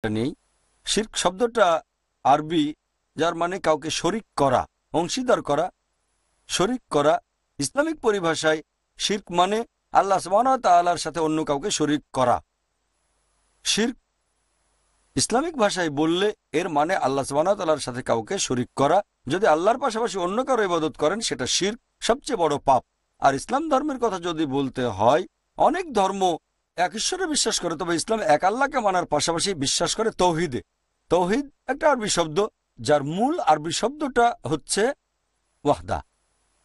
নেই। শিরক শব্দটা আরবি, যার মানে কাউকে শরিক করা, অংশীদার করা, শরিক করা। ইসলামিক পরিভাষায় শিরক মানে আল্লাহ সুবহানাহু ওয়া তাআলার সাথে অন্য কাউকে শরিক করা। শিরক ইসলামিক ভাষায় বললে এর মানে আল্লাহ সুবহানাহু ওয়া তাআলার সাথে কাউকে শরিক করা। যদি আল্লাহর পাশাপাশি অন্য কারো ইবাদত করেন সেটা শিরক, সবচেয়ে বড় পাপ। আর ইসলাম ধর্মের কথা যদি বলতে হয়, অনেক ধর্ম এক ঈশ্বরে বিশ্বাস করে, তবে ইসলাম এক আল্লাহকে মানার পাশাপাশি বিশ্বাস করে তৌহিদে। তৌহিদ একটা আরবি শব্দ, যার মূল আরবি শব্দটা হচ্ছে ওয়াহদা,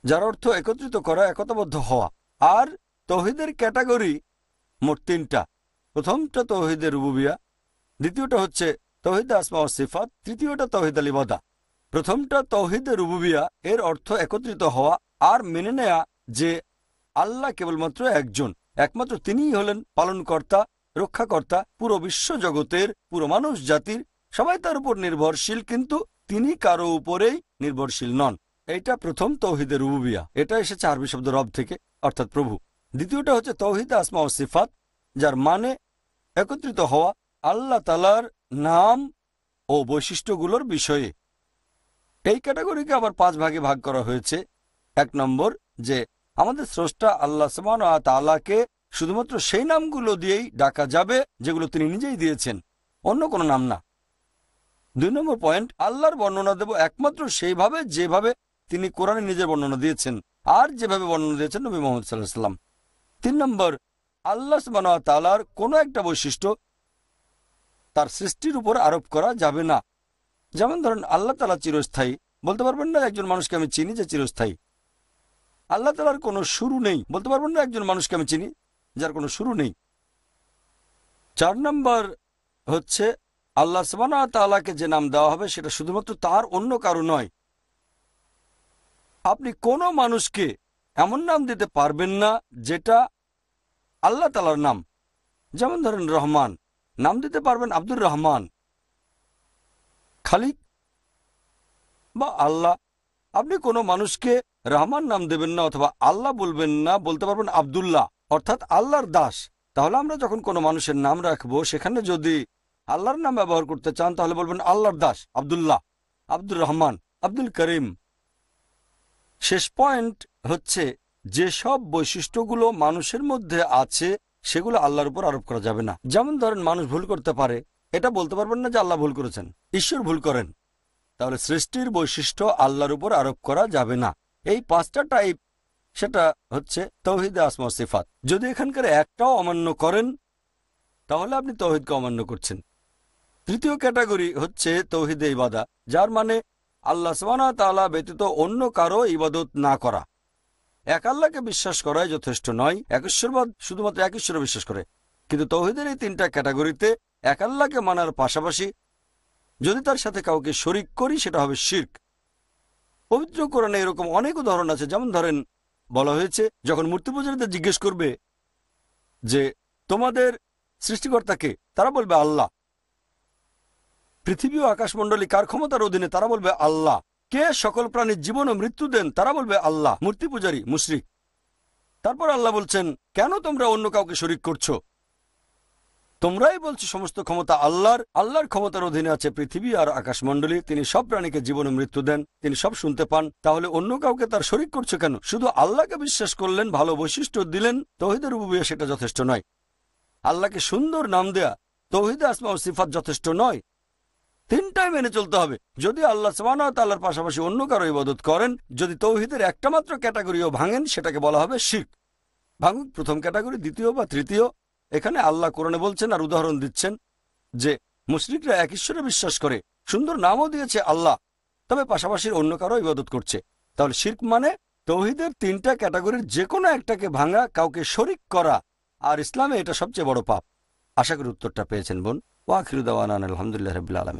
যার অর্থ একত্রিত করা, একতাবদ্ধ হওয়া। আর তৌহিদের ক্যাটাগরি মোট তিনটা। প্রথমটা তৌহিদে রুবুবিয়া, দ্বিতীয়টা হচ্ছে তৌহিদে আসমা ও সিফাত, তৃতীয়টা তৌহিদ আল ইবাদা। প্রথমটা তৌহিদে রুবুবিয়া, এর অর্থ একত্রিত হওয়া আর মেনে নেয়া যে আল্লাহ কেবলমাত্র একজন, একমাত্র তিনিই হলেন পালনকর্তা, রক্ষাকর্তা। পুরো বিশ্ব জগতের, পুরো মানুষ জাতির সবাই তার উপর নির্ভরশীল, কিন্তু তিনি কারো উপরেই নির্ভরশীল নন। এইটা প্রথম তৌহিদে রুবুবিয়া। এটা এসেছে আরবি শব্দ রব থেকে, অর্থাৎ প্রভু। দ্বিতীয়টা হচ্ছে তৌহিদে আসমা ও সিফাত, যার মানে একত্রিত হওয়া আল্লাহ তাআলার নাম ও বৈশিষ্ট্যগুলোর বিষয়ে। এই ক্যাটাগরিকে আবার 5 ভাগে ভাগ করা হয়েছে। 1 নম্বর, যে আমাদের স্রষ্টা আল্লাহ সুবহানাহু ওয়া তাআলাকে শুধুমাত্র সেই নামগুলো দিয়েই ডাকা যাবে যেগুলো তিনি নিজেই দিয়েছেন, অন্য কোনো নাম না। 2 নম্বর পয়েন্ট, আল্লাহর বর্ণনা দেব একমাত্র সেইভাবে যেভাবে তিনি কোরআনে নিজের বর্ণনা দিয়েছেন, আর যেভাবে বর্ণনা দিয়েছেন নবী মুহাম্মদ সাল্লাল্লাহু আলাইহি ওয়াসাল্লাম। 3 নম্বর, আল্লাহ সুবহানাহু ওয়া তাআলার কোনো একটা বৈশিষ্ট্য তার সৃষ্টির উপর আরোপ করা যাবে না। যেমন ধরেন, আল্লাহ তাআলা চিরস্থায়ী, বলতে পারবেন না একজন মানুষকে আমি চিনি যে চিরস্থায়ী। আল্লাহ তাআলার কোনো শুরু নেই, বলতে পারবেন না একজন মানুষকে আমি চিনি যার কোনো শুরু নেই। 4 নম্বর হচ্ছে, আল্লাহ সুবহানাহু ওয়া তাআলাকে যে নাম দেওয়া হবে সেটা শুধুমাত্র তার, অন্য কারো নয়। আপনি কোনো মানুষকে এমন নাম দিতে পারবেন না যেটা আল্লাহ তাআলার নাম। যেমন ধরেন রহমান, নাম দিতে পারবেন আব্দুর রহমান, খালিক বা আল্লাহ। আপনি কোনো মানুষকে রহমান নাম দেবেন না, অথবা আল্লাহ বলবেন না, বলতে পারবেন আব্দুল্লাহ, অর্থাৎ আল্লাহর দাস। তাহলে আমরা যখন কোনো মানুষের নাম রাখবো, সেখানে যদি আল্লাহর নাম ব্যবহার করতে চান তাহলে বলবেন আল্লাহর দাস আব্দুল্লাহ, আব্দুর রহমান, আব্দুল করিম। শেষ পয়েন্ট হচ্ছে, যেসব বৈশিষ্ট্যগুলো মানুষের মধ্যে আছে সেগুলো আল্লাহর উপর আরোপ করা যাবে না। যেমন ধরেন, মানুষ ভুল করতে পারে, এটা বলতে পারবেন না যে আল্লাহ ভুল করেছেন, ঈশ্বর ভুল করেন। তাহলে সৃষ্টির বৈশিষ্ট্য আল্লাহর উপর আরোপ করা যাবে না। এই 5টা টাইপ, সেটা হচ্ছে তৌহিদে আসমা ও সিফাত। যদি এখানকার একটাও অমান্য করেন তাহলে আপনি তৌহিদকে অমান্য করছেন। তৃতীয় ক্যাটাগরি হচ্ছে তৌহিদে ইবাদা, যার মানে আল্লাহ সুবহানাহু ওয়া তাআলা ব্যতীত অন্য কারো ইবাদত না করা। এক আল্লাহকে বিশ্বাস করাই যথেষ্ট নয়, একশ্বরবাদ শুধুমাত্র এক ঈশ্বরে বিশ্বাস করে। কিন্তু তৌহিদের এই 3টা ক্যাটাগরিতে এক আল্লাহকে মানার পাশাপাশি যদি তার সাথে কাউকে শরিক করি সেটা হবে শিরক। পবিত্র কোরআনে এরকম অনেক উদাহরণ আছে। যেমন ধরেন, বলা হয়েছে যখন মূর্তি পূজারীদের জিজ্ঞেস করবে যে তোমাদের সৃষ্টিকর্তাকে, তারা বলবে আল্লাহ। পৃথিবী ও আকাশমণ্ডলী কার ক্ষমতার অধীনে, তারা বলবে আল্লাহ। কে সকল প্রাণীর জীবন ও মৃত্যু দেন, তারা বলবে আল্লাহ। মূর্তি পূজারী, মুশরিক। তারপর আল্লাহ বলছেন, কেন তোমরা অন্য কাউকে শরিক করছো? তোমরাই বলছো সমস্ত ক্ষমতা আল্লাহর। আল্লাহর ক্ষমতার অধীনে আছে পৃথিবী আর আকাশমণ্ডলী, তিনি সব প্রাণীকে জীবন ও মৃত্যু দেন, তিনি সব শুনতে পান। তাহলে অন্য কাউকে তার শরিক করছো কেন? শুধু আল্লাহকে বিশ্বাস করলেন, ভালো বৈশিষ্ট্য দিলেন, তৌহিদে রুবুবিয়্যাহ সেটা যথেষ্ট নয়। আল্লাহকে সুন্দর নাম দেয়া, তৌহিদে আসমা ও সিফাত যথেষ্ট নয়। 3টাই মেনে চলতে হবে। যদি আল্লাহ সুবহানাহু ওয়া তাআলার পাশাপাশি অন্য কারো ইবাদত করেন, যদি তৌহিদের একটা মাত্র ক্যাটাগরিও ভাঙেন, সেটাকে বলা হবে শিরক। ভাঙুক প্রথম ক্যাটাগরি, দ্বিতীয় বা তৃতীয়। এখানে আল্লাহ কোরআনে বলছেন আর উদাহরণ দিচ্ছেন যে মুশরিকরা এক ঈশ্বরে বিশ্বাস করে, সুন্দর নামও দিয়েছে আল্লাহ, তবে পাশাপাশি অন্য কারো ইবাদত করছে। তাহলে শিরক মানে তৌহিদের 3টা ক্যাটাগরির যে কোনো একটাকে ভাঙা, কাউকে শরিক করা। আর ইসলামে এটা সবচেয়ে বড় পাপ। আশা করি উত্তরটা পেয়েছেন বোন। ওয়া আখিরু দাওয়ানা আলহামদুলিল্লাহি রাব্বিল আলামিন।